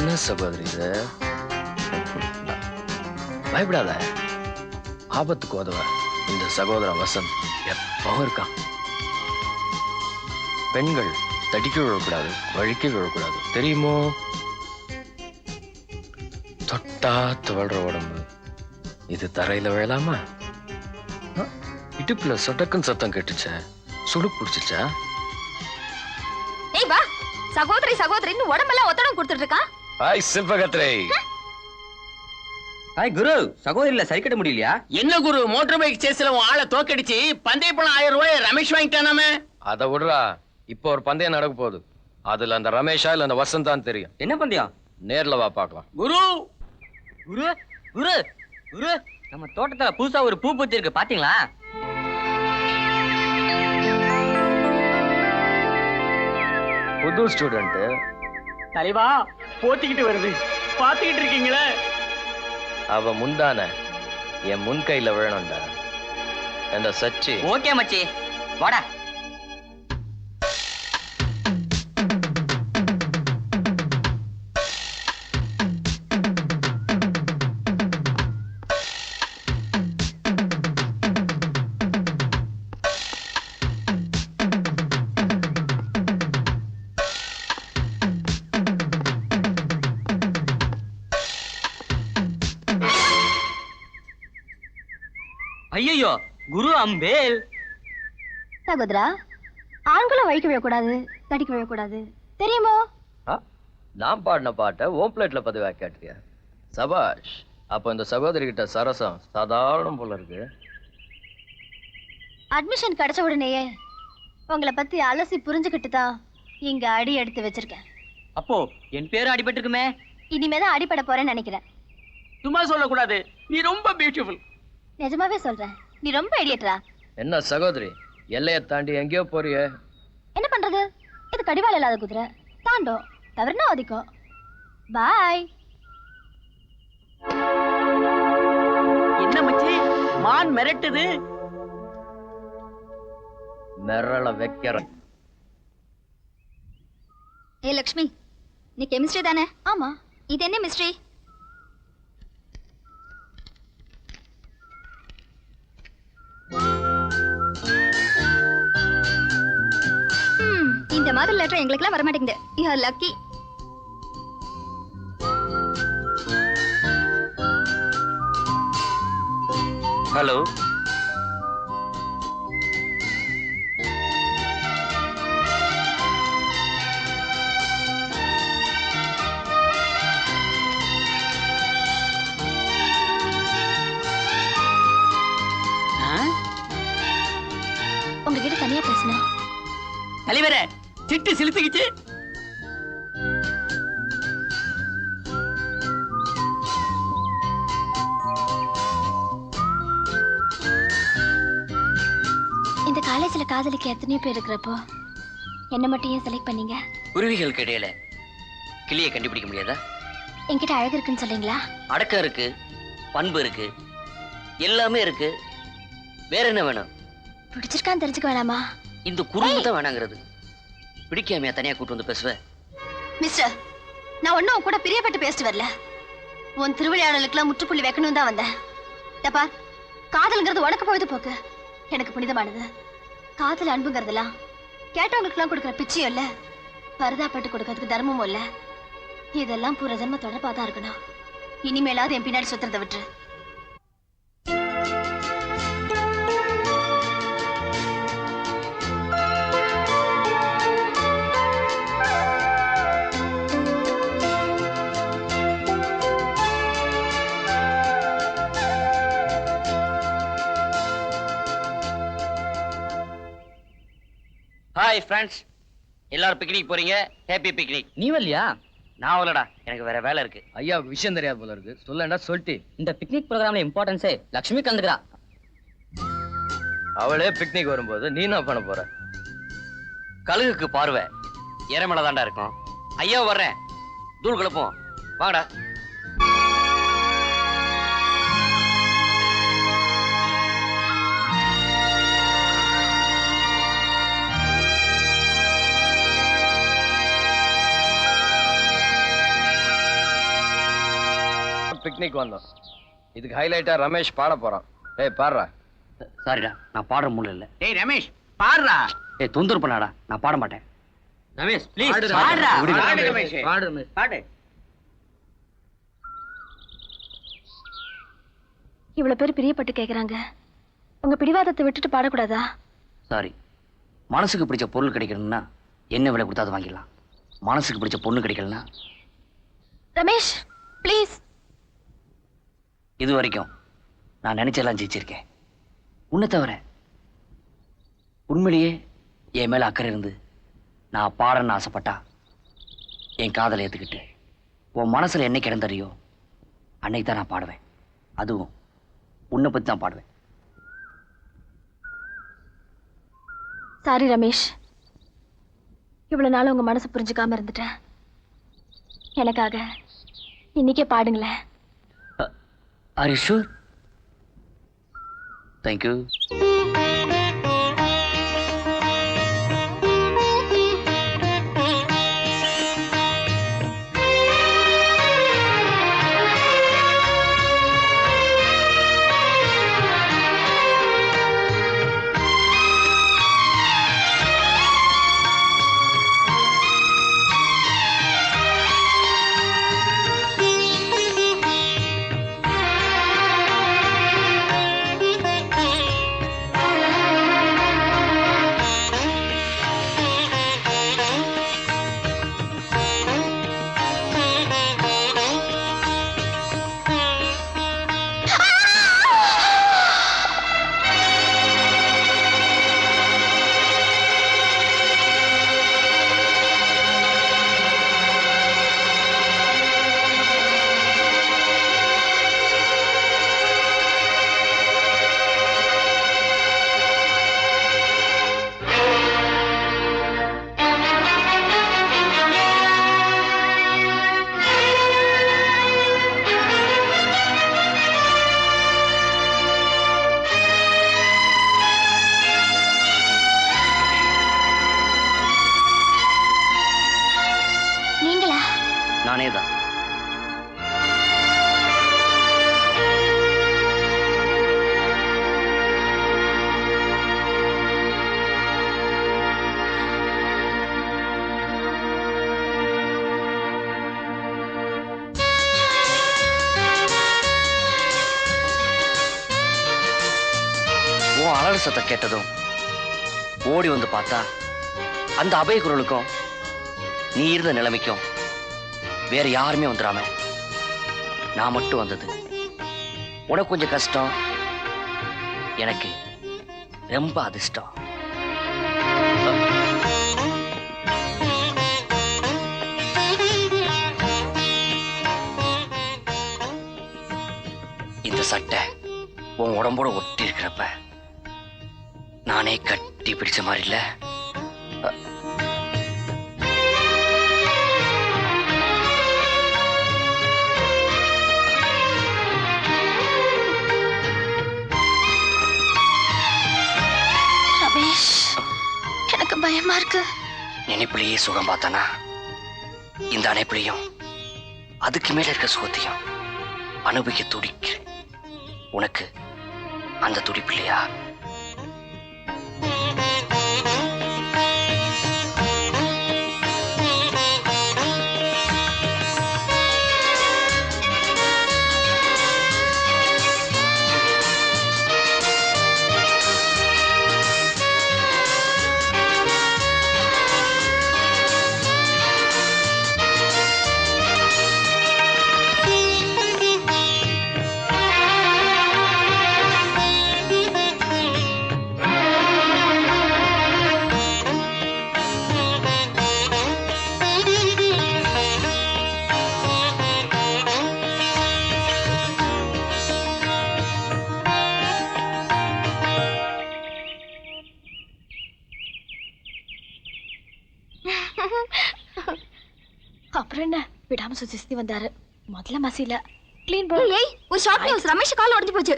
என்ன சகோதரி இது? பயப்படாத, ஆபத்துக்கு உதவ இந்த சகோதரன் வசந்த் எப்பவும் இருக்கான். பெண்கள் தடிக்க விழக்கூடாது, வழிக்க விழக்கூடாது, தெரியுமோ? தொட்டா துவழ்ற உடம்பு இது தரையில விழலாமா? இடுப்புல சொடக்குன்னு சத்தம் கேட்டுச்ச, சுடு பிடிச்சிச்சா? ஏய் வா, சகோதரி சகோதரின்னு உடம்பெல்லாம் ஒத்தடம் கொடுத்துட்டு இருக்கா. ஹாய் சில்பகத்ரே. ஹாய் குரு, சகோதரில சரி கட்ட முடியலையா? என்ன குரு, மோட்டார் பைக் சேஸ்ல உன் ஆளை தோக்கடிச்சு பந்தய பணம் 1000 ரூபாய் ரமேஷ் வாங்கிட்டானாமே. அதை விடுறா, இப்போ ஒரு பந்தயம் நடக்க போகுது. அதுல அந்த ரமேஷா இல்ல அந்த வசந்த் தான் தெரியும். என்ன பந்தயம்? நேர்ல வா பார்க்கலாம். குரு குரு குரு குரு, நம்ம தோட்டத்துல புதுசா ஒரு பூ பூத்தி இருக்கு, பாத்தீங்களா? புது ஸ்டூடெண்ட் தலைவா போத்திக்கிட்டு வருது, பாத்துக்கிட்டு இருக்கீங்களே. அவ முந்தான என் முன் கையில விழணும்டா. அந்த சச்சி ஓகே மச்சி, வாடா. ஐயோ, குரு அம்பேல். சகோதரா, ஆண்களும் வழிக்க விழக்கூடாது, தடிக்க விழக்கூடாது, தெரியுமோ? நான் பாடின பாட்டை ஓம் பிளேட்ல பதிவா கேட்டியா? சபாஷ். அப்ப இந்த சகோதரி கிட்ட சரசம் சாதாரணம் போல இருக்கு. அட்மிஷன் கிடைச்ச உடனேயே உங்களை பத்தி அலசி புரிஞ்சுக்கிட்டு தான் இங்க அடி எடுத்து வச்சிருக்கேன். அப்போ என் பேரும் அடிபட்டு இருக்குமே. இனிமேதான் அடிபட போறேன்னு நினைக்கிறேன். சும்மா சொல்லக்கூடாது, நீ ரொம்ப பியூட்டிஃபுல். நிஜமாவே சொல்றேன், நீ ரொம்ப இடியட்ரா. என்ன சகோதரி, எல்லையை தாண்டி எங்கேயோ போறிய? என்ன பண்றது, இது கடிவாளம் இல்லாத குதிரை, தாண்டும், தவறுனா ஒதிக்கும். பாய். என்ன மச்சி, மான் மிரட்டுது. மிரள வைக்கிறேன். ஏ லக்ஷ்மி, நீ கெமிஸ்ட்ரி தானே? ஆமா. இது என்ன மிஸ்ட்ரி? இந்த மாதிரி லெட்டர் எங்களுக்குலாம் வர மாட்டேங்குது. You are lucky. ஹலோ, உங்ககிட்ட தனியா பேசணும். தலைவரே, சிட்டு சிலுத்துக்கிச்சு. இந்த காலேஜ்ல காதலிக்க எத்தனையோ பேர் இருக்கிறப்போ என்ன மட்டும் ஏன் செலக்ட் பண்ணீங்க? குருவிகளுக்கு இடையில கிளியை கண்டுபிடிக்க முடியாதா? என்கிட்ட அழகு இருக்குன்னு சொல்றீங்களா? அடக்கம் இருக்கு, பண்பு இருக்கு, எல்லாமே இருக்கு. வேற என்ன வேணும்? பிடிச்சிருக்கான்னு தெரிஞ்சுக்க வேணாமா? இந்த குறும்பு தான் வேணாங்கிறது. பிடிக்காமையா தனியா கூட்டு வந்து பேசுவ? மிஸ்டர், நான் ஒன்னும் உன் கூட பிரியப்பட்டு பேசிட்டு வரல. உன் திருவிளையாடலுக்குலாம் முற்றுப்புள்ளி வைக்கணும் தான் வந்தேன். தப்பா, காதல்ங்கிறது உனக்கு பொழுதுபோக்கு, எனக்கு புனிதமானது. காதல் அன்புங்கிறதுலாம் கேட்டவங்களுக்குலாம் கொடுக்குற பிச்சையும் இல்ல, பரிதாப்பட்டு கொடுக்கறதுக்கு தர்மமும் இல்ல. இதெல்லாம் பூர ஜன்ம தொடர்பா தான் இருக்கணும். இனிமேலாவது என் பின்னாடி சுத்துறதை விட்டு. ஹாய் ஃப்ரெண்ட்ஸ், எல்லாரும் பிக்னிக் போறீங்க. Happy picnic. நீ வரலையா? நான் வரலடா, எனக்கு வேற வேலை இருக்கு. ஐயாவுக்கு விஷயம் தெரியாது போல இருக்கு. சொல்லண்டா சொல்லிட்டு. இந்த பிக்னிக் ப்ரோக்ராம்ல இம்பார்ட்டன்ஸே லக்ஷ்மி கலந்துக்கிறா. அவளே பிக்னிக் வரும்போது நீ என்ன பண்ண போற? கழுகுக்கு பார்வை இறமலை தாண்டா இருக்கும். ஐயா வர்றேன், தூள் கிளப்போம், வாங்கடா. பிக்னிக் வந்தோம். இதுக்கு ஹைலைட்டா ரமேஷ் பாட போறான். ஏய் பாடுறா. சாரிடா, நான் பாடுற மூல இல்ல. டேய் ரமேஷ் பாடுறா. ஏய் தொந்தரவு பண்ணாடா, நான் பாட மாட்டேன். ரமேஷ் ப்ளீஸ் பாடுடா. பாடுறா. விடுடா. பாடு ரமேஷ். பாடு ரமேஷ். பாடு. இவ்வளவு பேர் பிரியப்பட்டு கேக்குறாங்க. உங்க பிடிவாதத்தை விட்டுட்டு பாடக்கூடாதா? சாரி. மனசுக்கு பிடிச்ச பொருள் கிடைக்கணும்னா என்ன விலை கொடுத்தாது வாங்கிடலாம். மனசுக்கு பிடிச்ச பொண்ணு கிடைக்கலன்னா ரமேஷ் ப்ளீஸ். இது வரைக்கும் நான் நினைச்செல்லாம் ஜெயிச்சிருக்கேன். உன்னை தவிர உண்மையிலேயே என் மேல அக்கறை இருந்து நான் பாடணும்னு ஆசைப்பட்டா என் காதலை ஏத்துக்கிட்டு உன் மனசுல என்ன கிடந்தறியோ அன்னைக்கு தான் நான் பாடுவேன். அதுவும் உன்னை பத்தி தான் பாடுவேன். சாரி ரமேஷ், இவ்வளவு நாள் உங்க மனசு புரிஞ்சுக்காம இருந்துட்டேன். எனக்காக இன்னைக்கே பாடுங்களேன். Are you sure? Thank you. நானே தான். உன் அலறு சத்தம் கேட்டதும் ஓடி வந்து பார்த்தா அந்த அபய குரலுக்கும் நீ இருந்த நிலைமைக்கும் வேற யாருமே வந்துடாம நான் மட்டும் வந்தது. உனக்கு கொஞ்சம் கஷ்டம், எனக்கு ரொம்ப அதிர்ஷ்டம். இந்த சட்டை உன் உடம்போட ஒட்டி இருக்கிறப்ப நானே கட்டி பிடிச்ச மாதிரி இல்ல? ரமேஷ், எனக்கு பயமா இருக்கு. நினைப்பிலேயே சுகம் பார்த்தானா இந்த அணைப்பிலையும் அதுக்கு மேல இருக்க சுகத்தையும் அனுபவிக்க துடிக்கிறேன். உனக்கு அந்த துடிப்பு இல்லையா? அப்புறம் என்ன, விடாம சுத்தி வந்தாரு. முதல்ல மசில கிளீன் போய் ஏய் ஒரு ஷார்ட் நியூஸ், ரமேஷ் கால் உடைஞ்சு போச்சு.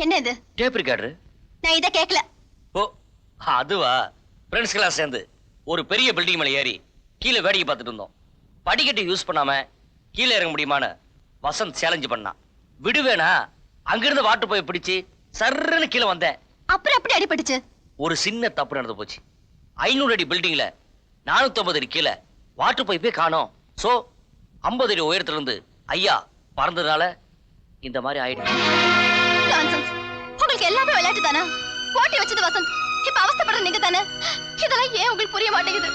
என்ன இது? Tape recorder. நான் இத கேக்கல. ஓ, அதுவா, ஃப்ரெண்ட்ஸ் கிளாஸ் சேர்ந்து ஒரு பெரிய பில்டிங் மேல ஏறி கீழே வேடிக்கை பார்த்துட்டு இருந்தோம். படிக்கட்டு யூஸ் பண்ணாம கீழே இறங்க முடியுமான்னு வசந்த் சேலஞ்சு பண்ணான். விடுவேனா? அங்கிருந்து வாட்டர் போய் பிடிச்சு சர்ன்னு கீழே வந்தேன். அப்புறம் எப்படி அடிபட்டுச்சு? ஒரு சின்ன தப்பு நடந்து போச்சு. 500 அடி பில்டிங்ல 450 அடி கீழே வாட்டர் பைப்பே காணோம். சோ 50 அடி உயரத்துல இருந்து ஐயா பறந்ததுனால இந்த மாதிரி ஆயிடுச்சு. Nonsense. உங்களுக்கு எல்லாமே விளையாட்டு தானே? போட்டி வச்சது வசந்த், இப்ப அவஸ்தைப்படுற நீங்க தானே? இதெல்லாம் ஏன் உங்களுக்கு புரிய மாட்டேங்குது?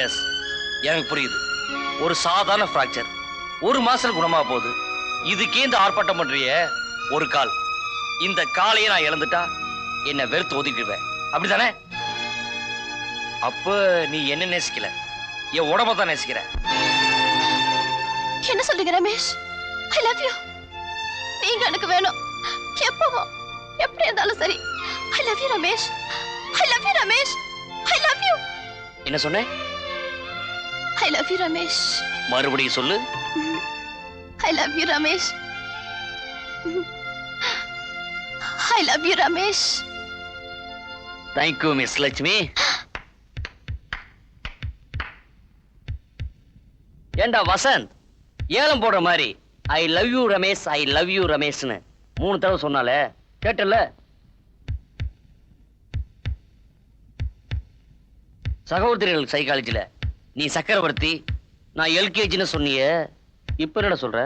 எஸ், எனக்கு புரியுது. ஒரு சாதாரண ஃப்ராக்சர் 1 மாசத்துல குணமா போகுது. இதுக்கே இந்த ஆர்ப்பாட்டம் பண்றிய? ஒரு கால், இந்த காலையே நான் இழந்துட்டா என்ன வெறுத்து ஒதுக்கிடுவேன், அப்படித்தானே? அப்ப நீ என்ன நேசிக்கல, என் உடம்ப தான் நேசிக்கிற. என்ன சொல்றீங்க ரமேஷ்? I love you. நீங்க எனக்கு வேணும், எப்பவும் எப்படி இருந்தாலும் சரி. I love you Ramesh. I love you Ramesh. I love you. என்ன சொன்ன? I love you Ramesh. மறுபடியும் சொல்லு. I love you Ramesh. I love you Ramesh. Thank you miss Lakshmi. ஏண்டா வசந்த், ஏலம் போடுற மாதிரி I love you Ramesh, I love you ரமேஷ்னு 3 தடவை சொன்னாலே கேட்டல? சகோதரிகள் சைக்காலஜில நீ சக்கரவர்த்தி, நான் எல்கேஜின்னு சொன்னிய, இப்ப என்ன சொல்ற?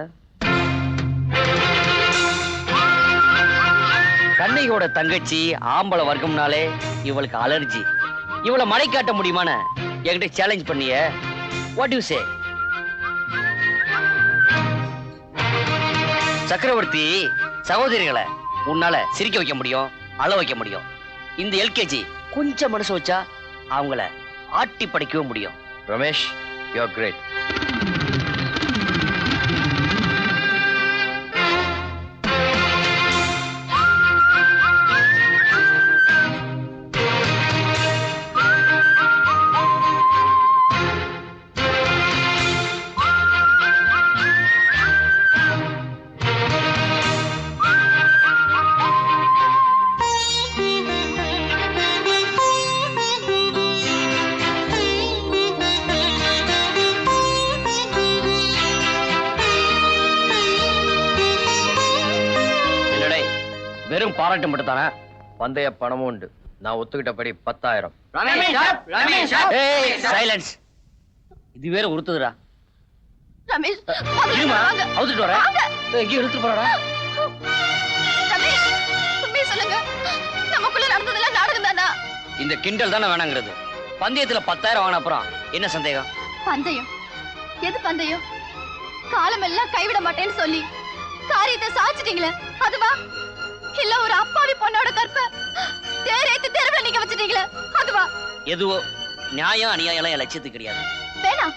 கண்ணையோட தங்கச்சி ஆம்பளை வர்க்கம்னாலே இவளுக்கு அலர்ஜி. இவளை மடை காட்ட முடியுமான என்கிட்ட சேலஞ்ச் பண்ணிய. What you say? சக்கரவர்த்தி, சகோதரிகளை உன்னால சிரிக்க வைக்க முடியும், அழ வைக்க முடியும். இந்த எல்கேஜி கொஞ்சம் மனசு வச்சா அவங்கள ஆட்டி படைக்கவும் முடியும். Ramesh, you are great. வெறும் பாராட்டு மட்டும் தானே? பந்தய பணமும் உண்டு. நான் ஒத்துக்கிட்டபடி 10,000. சைலன்ஸ். இது வேற உறுத்துதுடா. ரமேஷ், இருமா, வாங்க. அவுத்துட்டு வர. வாங்க. எங்கேயும் இழுத்து போறடா. ரமேஷ், உண்மையை சொல்லுங்க. நமக்குள்ள நடந்ததெல்லாம் நாடகம் தானா? இந்த கிண்டல் தானே வேணாங்கிறது. பந்தயத்துல 10,000 வாங்கின அப்புறம் என்ன சந்தேகம்? பந்தயம்? எது பந்தயம்? காலம் எல்லாம் கைவிட மாட்டேன்னு சொல்லி காரியத்தை சாச்சிட்டீங்களே, அதுவா? இல்ல ஒரு அப்பாவி பொண்ணோட கற்ப தேரேத்து தெருவுல நீங்க வச்சிட்டீங்களே, அதுவா? எதுவோ நியாயம் அநியாயம் எல்லாம் என் லட்சியத்துக்கு கிடையாது. வேணாம்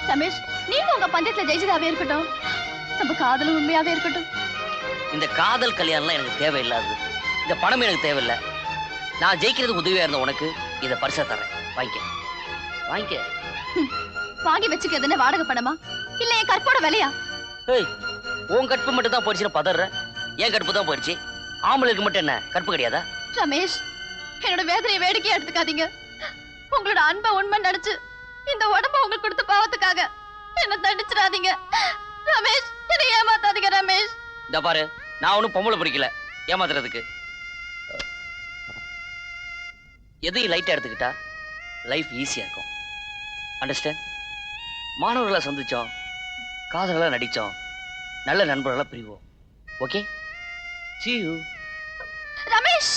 ரமேஷ், நீங்க உங்க பந்தயத்துல ஜெயிச்சதாவே இருக்கட்டும், நம்ம காதலும் உண்மையாவே இருக்கட்டும். இந்த காதல் கல்யாணம்லாம் எனக்கு தேவையில்லாது. இந்த பணம் எனக்கு தேவையில்லை. நான் ஜெயிக்கிறதுக்கு உதவியா இருந்த உனக்கு இதை பரிசா தரேன். வாங்கிக்க, வாங்கிக்க. வாங்கி வச்சுக்கிறதுன்னு வாடகை பணமா இல்ல என் கற்போட விலையா? ஏய், உன் கற்பு மட்டும் தான் போயிடுச்சுன்னு பதற. என் கற்பு தான் போயிடுச்சு. ஆம்பளுக்கு மட்டும் என்ன கற்பு கிடையாதா? ரமேஷ், என்னோட வேதனையை வேடிக்கையா எடுத்துக்காதீங்க. உங்களோட அன்பை உண்மை நினைச்சு இந்த உடம்ப உங்களுக்கு கொடுத்த பாவத்துக்காக என்ன தண்டிச்சிடாதீங்க ரமேஷ். என்னை ஏமாத்தாதீங்க ரமேஷ். இந்த பாரு, நான் ஒன்னும் பொம்பளை பிடிக்கல ஏமாத்துறதுக்கு. எதையும் லைட்டா எடுத்துக்கிட்டா லைஃப் ஈஸியா இருக்கும். அண்டர்ஸ்டாண்ட்? மாணவர்களை சந்திச்சோம், காதலெல்லாம் நடிச்சோம், நல்ல நண்பர்களா பிரிவோம். Okay, see you. ரமேஷ்